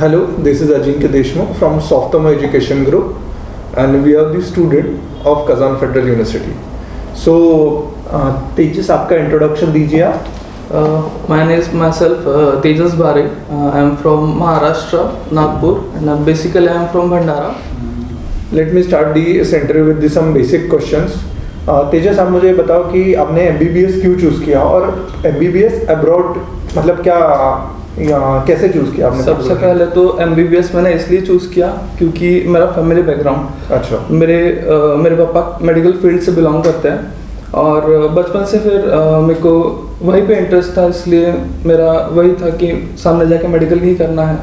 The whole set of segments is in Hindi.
Hello, this is Ajinkya Deshmukh from Softoma Education Group, and we are the student of Kazan Federal University. So, Tejas, आपका introduction दीजिए आप. My name is myself Tejas Bhare. I am from Maharashtra, Nagpur, and basically I am from Bhandara. Let me start the interview with some basic questions. तेजस, आप मुझे बताओ कि आपने MBBS क्यों चूज़ किया और MBBS अब्रॉड मतलब क्या कैसे चूज़ किया आपने? सबसे पहले तो MBBS मैंने इसलिए चूज़ किया क्योंकि मेरा फैमिली बैकग्राउंड, अच्छा, मेरे पापा मेडिकल फील्ड से बिलोंग करते हैं और बचपन से फिर मेरे को वहीं पे इंटरेस्ट था, इसलिए मेरा वही था कि सामने जाके मेडिकल ही करना है.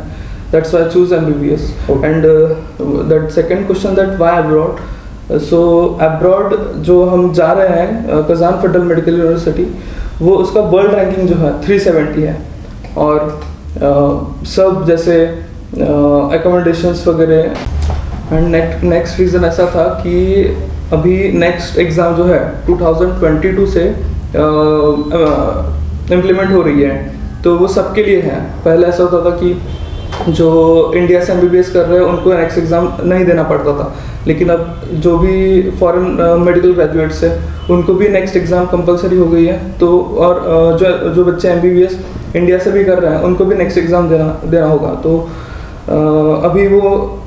That's why I choose MBBS. And that second question, that why abroad. So abroad जो हम जा रहे हैं कजान फेडरल मेडिकल यूनिवर्सिटी, वो उसका वर्ल्ड रैंकिंग जो है 370 है और सब जैसे एकोमोडेशंस वगैरह. एंड नेक्स्ट रीज़न ऐसा था कि अभी नेक्स्ट एग्ज़ाम जो है 2022 से इम्प्लीमेंट हो रही है, तो वो सबके लिए है. पहले ऐसा होता था कि जो इंडिया से MBBS कर रहे हैं उनको नेक्स्ट एग्ज़ाम नहीं देना पड़ता था, लेकिन अब जो भी फॉरेन मेडिकल ग्रेजुएट्स है उनको भी नेक्स्ट एग्ज़ाम कंपलसरी हो गई है. तो और जो बच्चे MBBS इंडिया से भी कर रहे हैं उनको भी नेक्स्ट एग्ज़ाम देना होगा. तो अभी वो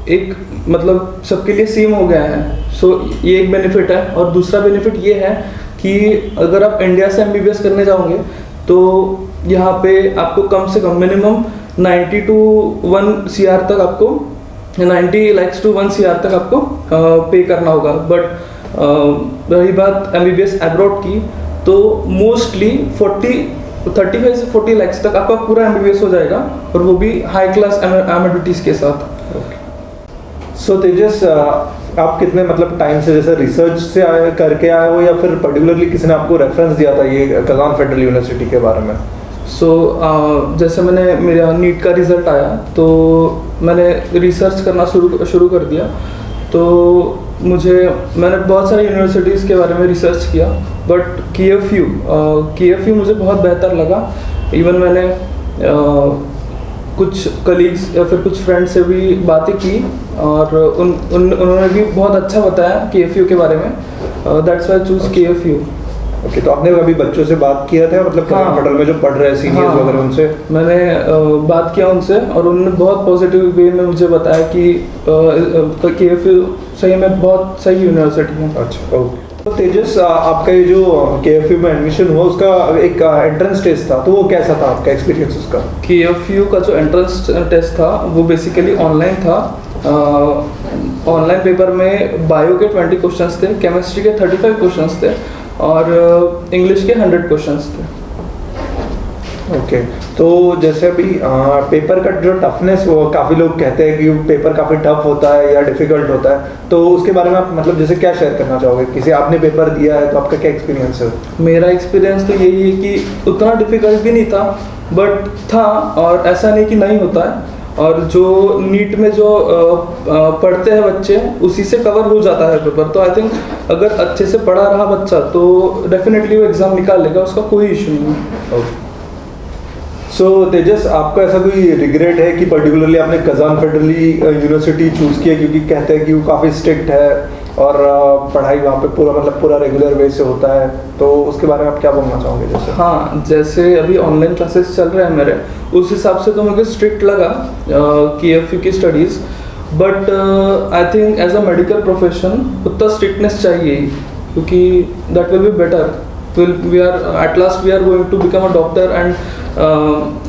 एक मतलब सबके लिए सेम हो गया है. सो ये एक बेनिफिट है. और दूसरा बेनिफिट ये है कि अगर आप इंडिया से MBBS करने जाओगे तो यहाँ पे आपको कम से कम मिनिमम 90 to 1 CR तक आपको 90 lakhs to 1 CR तक आपको पे करना होगा. बट रही बात MBBS अब्रॉड की, तो मोस्टली 35 से 40 lakhs तक आपका पूरा MBBS हो जाएगा, और वो भी हाई क्लास एमिडिटीज के साथ. सो तेजस, आप कितने मतलब टाइम से जैसे रिसर्च से करके आए हो या फिर पर्टिकुलरली किसी ने आपको रेफरेंस दिया था ये कजान फेडरल यूनिवर्सिटी के बारे में? जैसे मेरा नीट का रिज़ल्ट आया तो मैंने रिसर्च करना शुरू कर दिया. तो मैंने बहुत सारी यूनिवर्सिटीज़ के बारे में रिसर्च किया, बट KFU मुझे बहुत बेहतर लगा. इवन मैंने कुछ कलीग्स या फिर कुछ फ्रेंड्स से भी बातें की और उन्होंने भी बहुत अच्छा बताया KFU के बारे में. That's why choose KFU. Okay, तो आपने कभी बच्चों से बात किया था मतलब कजान फेडरल में जो पढ़ रहे हैं सीनियर्स वगैरह उनसे? मैंने बात किया उनसे और उन्होंने बहुत पॉजिटिव वे में मुझे बताया कि KFU सही में बहुत सही यूनिवर्सिटी है. अच्छा, ओके. तो तेजस, आपका ये जो KFU में एडमिशन हुआ उसका एक एंट्रेंस टेस्ट था, तो वो कैसा था आपका एक्सपीरियंस उसका? KFU का जो एंट्रेंस टेस्ट था वो बेसिकली ऑनलाइन था. ऑनलाइन पेपर में बायो के 20 क्वेश्चंस थे, केमिस्ट्री के 35 क्वेश्चंस थे और इंग्लिश के 100 क्वेश्चंस थे. ओके, तो जैसे अभी पेपर का जो टफनेस, वो काफ़ी लोग कहते हैं कि पेपर काफ़ी टफ होता है या डिफ़िकल्ट होता है, तो उसके बारे में आप मतलब जैसे क्या शेयर करना चाहोगे? किसी आपने पेपर दिया है तो आपका क्या एक्सपीरियंस है? मेरा एक्सपीरियंस तो यही है कि उतना डिफ़िकल्ट भी नहीं था, बट था, और ऐसा नहीं कि नहीं होता है. और जो नीट में जो पढ़ते हैं बच्चे उसी से कवर हो जाता है पेपर. तो आई थिंक अगर अच्छे से पढ़ा रहा बच्चा तो डेफिनेटली वो एग्ज़ाम निकाल लेगा, उसका कोई इशू नहीं है. सो तेजस, आपका ऐसा कोई रिग्रेट है कि पर्टिकुलरली आपने कजान फेडरली यूनिवर्सिटी चूज़ किया क्योंकि कहते हैं कि वो काफ़ी स्ट्रिक्ट है और पढ़ाई वहाँ पे पूरा रेगुलर वे से होता है, तो उसके बारे में आप क्या बोलना चाहोगे? जैसे हाँ, जैसे अभी ऑनलाइन क्लासेस चल रहे हैं मेरे, उस हिसाब से तो मुझे स्ट्रिक्ट लगा KFU की studies. But I think as a medical profession उतना स्ट्रिक्टनेस चाहिए ही, क्योंकि that will be better. We are going to become a doctor, and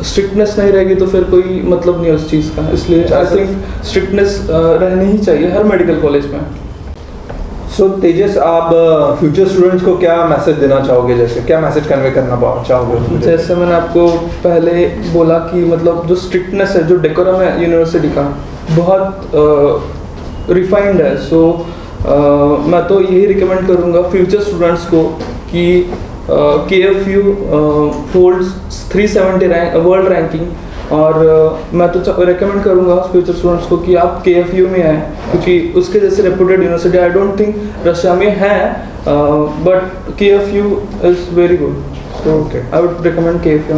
strictness नहीं रहेगी तो फिर कोई मतलब नहीं उस चीज़ का. इसलिए आई थिंक स्ट्रिक्टनेस रहनी ही चाहिए हर मेडिकल कॉलेज में. सो तेजस, आप फ्यूचर स्टूडेंट्स को क्या मैसेज देना चाहोगे? जैसे क्या मैसेज कन्वे करना चाहोगे? जैसे मैंने आपको पहले बोला कि मतलब जो स्ट्रिक्टनेस है, जो डेकोरम है यूनिवर्सिटी का, बहुत रिफाइंड है. सो मैं तो यही रिकमेंड करूँगा फ्यूचर स्टूडेंट्स को कि KFU होल्ड्स 370 वर्ल्ड रैंकिंग, और मैं तो रेकमेंड करूँगा फ्यूचर स्टूडेंट्स को कि आप KFU में आएँ, क्योंकि उसके जैसे reputed university I don't think Russia में है, but KFU is very good. So I would recommend KFU.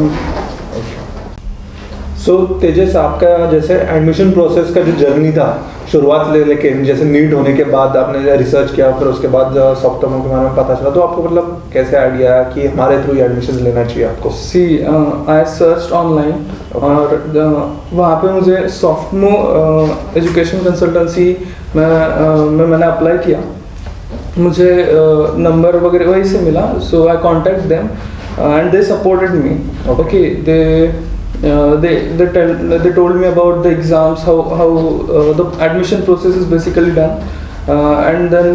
सो तेजस, आपका जैसे एडमिशन प्रोसेस का जो जर्नी था शुरुआत ले लेके, जैसे नीट होने के बाद आपने रिसर्च किया, फिर उसके बाद सॉफ्टवेयर के बारे में पता चला, तो आपको मतलब कैसे आइडिया आया कि हमारे थ्रू एडमिशन लेना चाहिए आपको? सी आई सर्च ऑनलाइन और वहाँ पे मुझे सॉफ्टमो एजुकेशन कंसल्टेंसी में मैंने अप्लाई किया। मुझे नंबर वगैरह वहीं से मिला, so I contact them and they supported me. Okay, they told me about the exams, how the admission process is basically done, and then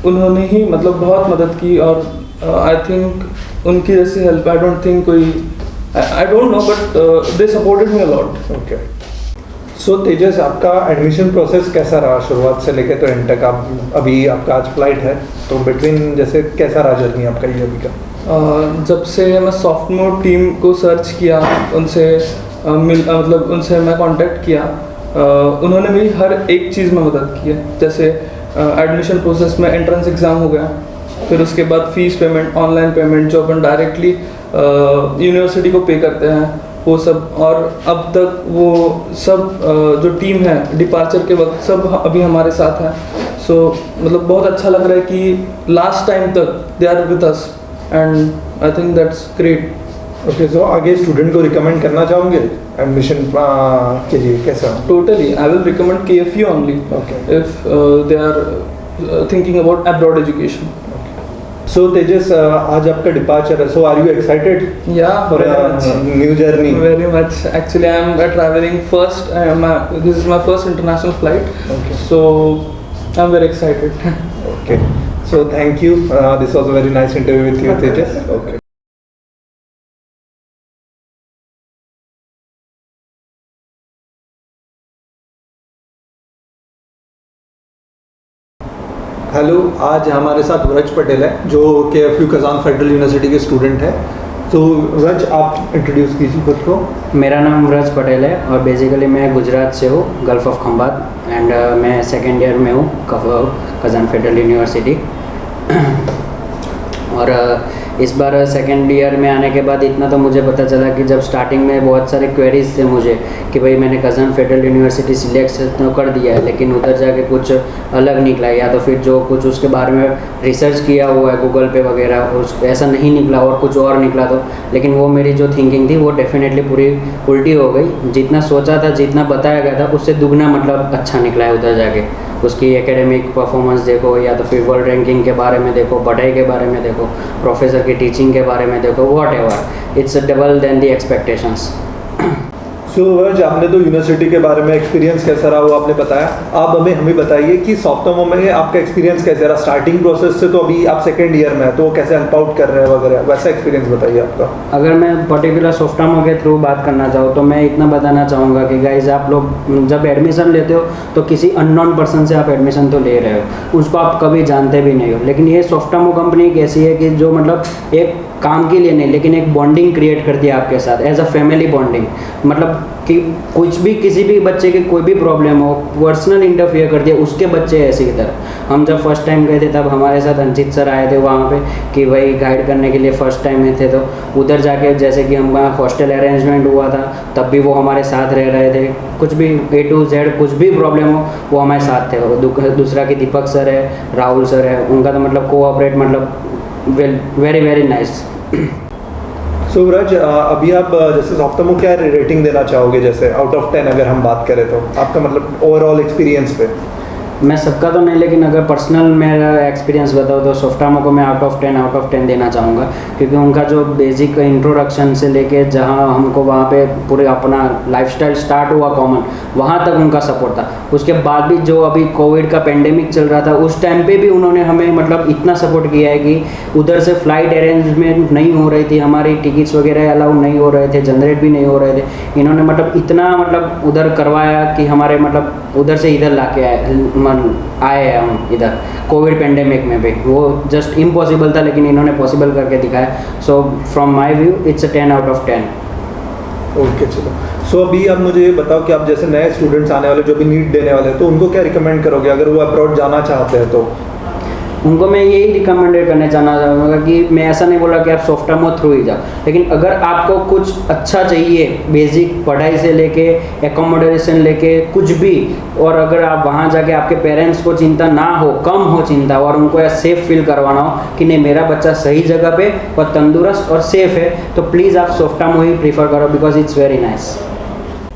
उन्होंने ही मतलब बहुत मदद की। और आई थिंक उनकी जैसी हेल्प आई डोंट थिंक कोई, I don't know, but they supported me a lot. Okay, so Tejas, आपका एडमिशन प्रोसेस कैसा रहा शुरुआत से लेके तो एंड तक? आप अभी आपका आज फ्लाइट है, तो बिटवीन जैसे कैसा रहा जर्नी आपका ये अभी का? जब से मैं सॉफ्टमो टीम को सर्च किया, उनसे मतलब उनसे मैं कांटेक्ट किया, उन्होंने मेरी हर एक चीज़ में मदद की है। जैसे एडमिशन प्रोसेस में एंट्रेंस एग्ज़ाम हो गया, फिर उसके बाद फीस पेमेंट, ऑनलाइन पेमेंट जो अपन डायरेक्टली यूनिवर्सिटी को पे करते हैं, वो सब। और अब तक वो सब जो टीम है डिपार्चर के वक्त सब अभी हमारे साथ है। सो मतलब बहुत अच्छा लग रहा है कि लास्ट टाइम तक they are with us, and I think that's great. Okay, so आगे स्टूडेंट को रिकमेंड करना चाहोगे एडमिशन के लिए कैसा? Totally, I will recommend KFU only if they are thinking about abroad education. So Tejas, आज आपका डिपार्चर है, so are you excited for new journey? Very much, actually I am travelling first, this is my first international flight, so I am very excited. Okay, so thank you, this was a very nice interview with you Tejas. Okay. Hello, आज हमारे साथ व्रज पटेल है जो KFU कजान फेडरल यूनिवर्सिटी के स्टूडेंट है। तो व्रज, आप इंट्रोड्यूस कीजिए खुद को। मेरा नाम व्रज पटेल है और बेसिकली मैं गुजरात से हूँ, गल्फ ऑफ खंबात, एंड मैं सेकेंड ईयर में हूँ कजान फेडरल यूनिवर्सिटी। और इस बार सेकेंड ईयर में आने के बाद इतना तो मुझे पता चला कि जब स्टार्टिंग में बहुत सारे क्वेरीज थे मुझे कि भाई मैंने कजान फेडरल यूनिवर्सिटी सिलेक्ट तो कर दिया है, लेकिन उधर जाके कुछ अलग निकला, या तो फिर जो कुछ उसके बारे में रिसर्च किया हुआ है गूगल पे वगैरह उस ऐसा नहीं निकला और कुछ और निकला। तो लेकिन वो मेरी जो थिंकिंग थी वो डेफिनेटली पूरी उल्टी हो गई। जितना सोचा था, जितना बताया गया था, उससे दुगना मतलब अच्छा निकला है उधर जाके। उसकी एकेडमिक परफॉर्मेंस देखो, या तो फिर वर्ल्ड रैंकिंग के बारे में देखो, पढ़ाई के बारे में देखो, प्रोफेसर की टीचिंग के बारे में देखो, whatever, it's double than the expectations. So Vraj, आपने तो यूनिवर्सिटी के बारे में एक्सपीरियंस कैसा रहा वो आपने बताया। आप हमें बताइए कि सॉफ्टमो में आपका एक्सपीरियंस कैसे रहा स्टार्टिंग प्रोसेस से? तो अभी आप सेकेंड ईयर में है, तो वो कैसे हेल्प आउट कर रहे हैं वगैरह, वैसा एक्सपीरियंस बताइए आपका। अगर मैं पर्टिकुलर सॉफ्टमो के थ्रू बात करना चाहूँ तो मैं इतना बताना चाहूँगा कि गाइज, आप लोग जब एडमिशन लेते हो तो किसी अननोन पर्सन से आप एडमिशन तो ले रहे हो, उसको आप कभी जानते भी नहीं हो। लेकिन ये सॉफ्टमो कंपनी एक ऐसी है कि जो मतलब एक काम के लिए नहीं, लेकिन एक बॉन्डिंग क्रिएट करती है आपके साथ, एज अ फैमिली बॉन्डिंग। मतलब कि कुछ भी, किसी भी बच्चे की कोई भी प्रॉब्लम हो, पर्सनल इंटरफियर करती है, उसके बच्चे ऐसे की तरह। हम जब फर्स्ट टाइम गए थे तब हमारे साथ अंजित सर आए थे वहाँ पे कि भाई गाइड करने के लिए, फर्स्ट टाइम में थे। तो उधर जाके जैसे कि हमारा हॉस्टल अरेंजमेंट हुआ था तब भी वो हमारे साथ रह रहे थे। कुछ भी A to Z कुछ भी प्रॉब्लम हो वो हमारे साथ थे। दूसरा कि दीपक सर है, राहुल सर है, उनका तो मतलब कोऑपरेट मतलब वेरी वेरी नाइस। सो व्रज, अभी आप जैसे सॉफ्टमो क्या रेटिंग देना चाहोगे, जैसे आउट ऑफ 10 अगर हम बात करें तो आपका मतलब ओवरऑल एक्सपीरियंस पे? मैं सबका तो नहीं, लेकिन अगर पर्सनल मेरा एक्सपीरियंस बताऊँ तो सॉफ्टमो को मैं आउट ऑफ 10 देना चाहूँगा, क्योंकि उनका जो बेसिक इंट्रोडक्शन से लेके जहाँ हमको वहाँ पे पूरे अपना लाइफस्टाइल स्टार्ट हुआ कॉमन, वहाँ तक उनका सपोर्ट था। उसके बाद भी जो अभी कोविड का पेंडेमिक चल रहा था उस टाइम पे भी उन्होंने हमें मतलब इतना सपोर्ट किया है कि उधर से फ्लाइट अरेंजमेंट नहीं हो रही थी, हमारी टिकट्स वगैरह अलाउ नहीं हो रहे थे, जनरेट भी नहीं हो रहे थे। इन्होंने मतलब इतना मतलब उधर करवाया कि हमारे मतलब उधर से इधर ला के आए हैं हम इधर कोविड पेंडेमिक में भी। वो जस्ट इम्पॉसिबल था लेकिन इन्होंने पॉसिबल करके दिखाया। So from my view it's a 10 out of 10। Okay, चलो। सो अभी आप मुझे ये बताओ कि आप जैसे नए स्टूडेंट्स आने वाले जो भी नीट देने वाले हैं तो उनको क्या रिकमेंड करोगे अगर वो अब्रॉड जाना चाहते हैं तो? उनको मैं यही रिकमेंडेड करना चाहूँगा कि मैं ऐसा नहीं बोला कि आप सॉफ्टवेयर थ्रू ही जाओ, लेकिन अगर आपको कुछ अच्छा चाहिए बेसिक पढ़ाई से लेके एकोमोडेशन लेके कुछ भी, और अगर आप वहाँ जाके आपके पेरेंट्स को चिंता ना हो, कम हो चिंता, और उनको यह सेफ फील करवाना हो कि नहीं मेरा बच्चा सही जगह पे और तंदुरुस्त और सेफ है, तो प्लीज़ आप सॉफ्टवेयर ही प्रीफर करो because it's very nice.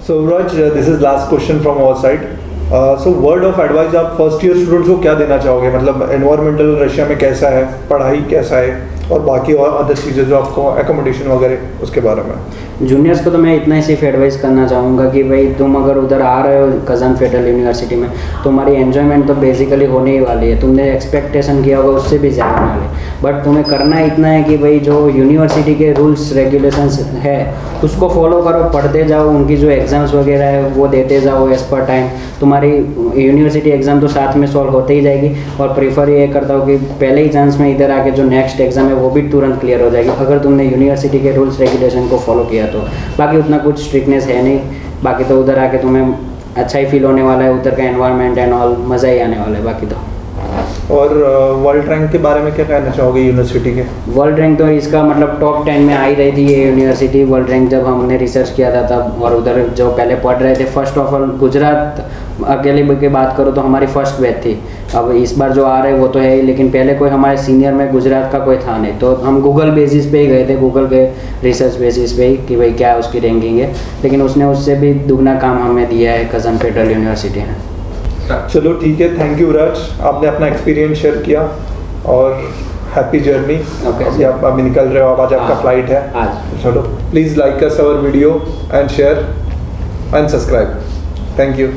So Raj, this is last question from our side. So word of advice आप फर्स्ट ईयर स्टूडेंट्स को क्या देना चाहोगे? मतलब एनवायरमेंटल रशिया में कैसा है, पढ़ाई कैसा है, और बाकी और अदर चीज़ें जो आपको एकोमोडेशन वगैरह उसके बारे में। जूनियर्स को तो मैं इतना ही सिर्फ एडवाइस करना चाहूँगा कि भाई तुम अगर उधर आ रहे हो कज़न फेडरल यूनिवर्सिटी में, तुम्हारी एन्जॉयमेंट तो बेसिकली होने ही वाली है, तुमने एक्सपेक्टेशन किया होगा उससे भी ज़्यादा होने वाली है, बट तुम्हें करना इतना है कि भाई जो यूनिवर्सिटी के रूल्स रेगुलेशंस है उसको फॉलो करो, पढ़ते जाओ, उनकी जो एग्ज़ाम्स वगैरह है वो देते जाओ एज़ पर टाइम। तुम्हारी यूनिवर्सिटी एग्ज़ाम तो साथ में सॉल्व होते ही जाएगी, और प्रीफर ये करता हूँ कि पहले ही चांस में इधर आके जो नेक्स्ट एग्ज़ाम है वो भी तुरंत क्लियर हो जाएगी अगर तुमने यूनिवर्सिटी के रूल्स रेगुलेशन को फॉलो किया तो। बाकी उतना कुछ स्ट्रिक्टनेस है नहीं, बाकी तो उधर आके तुम्हें अच्छा ही फील होने वाला है, उधर का एनवायरनमेंट एंड ऑल मज़ा ही आने वाला है बाकी तो। और वर्ल्ड रैंक के बारे में क्या कहना चाहोगे यूनिवर्सिटी के? वर्ल्ड रैंक तो इसका मतलब टॉप 10 में आ ही रही थी ये यूनिवर्सिटी। वर्ल्ड रैंक जब हमने रिसर्च किया था तब, और उधर जो पहले पढ़ रहे थे फर्स्ट ऑफ ऑल गुजरात अकेले की बात करो तो हमारी फर्स्ट बैच थी। अब इस बार जो आ रहे हैं वो तो है ही, लेकिन पहले कोई हमारे सीनियर में गुजरात का कोई था नहीं, तो हम गूगल बेसिस पे ही गए थे, गूगल के रिसर्च बेसिस पे ही कि भाई क्या उसकी रैंकिंग है, लेकिन उसने उससे भी दुगना काम हमें दिया है कज़न फेडरल यूनिवर्सिटी ने। चलो ठीक है, थैंक यू राज, आपने अपना एक्सपीरियंस शेयर किया, और हैप्पी जर्नी। Okay. आप अभी निकल रहे हो, अब आज आपका हाँ, फ्लाइट है आज। चलो please like us our video and share and subscribe. Thank you.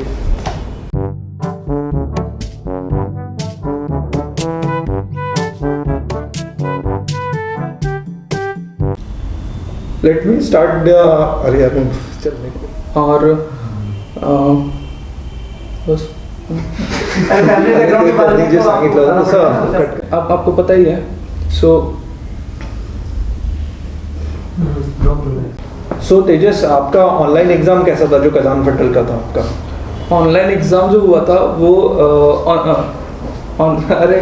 Let me start अरे यार चलने को। और बस जे सांगितलं होतं तसं कट अब आपको पता ही है। सो तेजस, आपका ऑनलाइन एग्जाम कैसा था जो कज़ान फेडरल का था आपका? ऑनलाइन एग्ज़ाम जो हुआ था वो अरे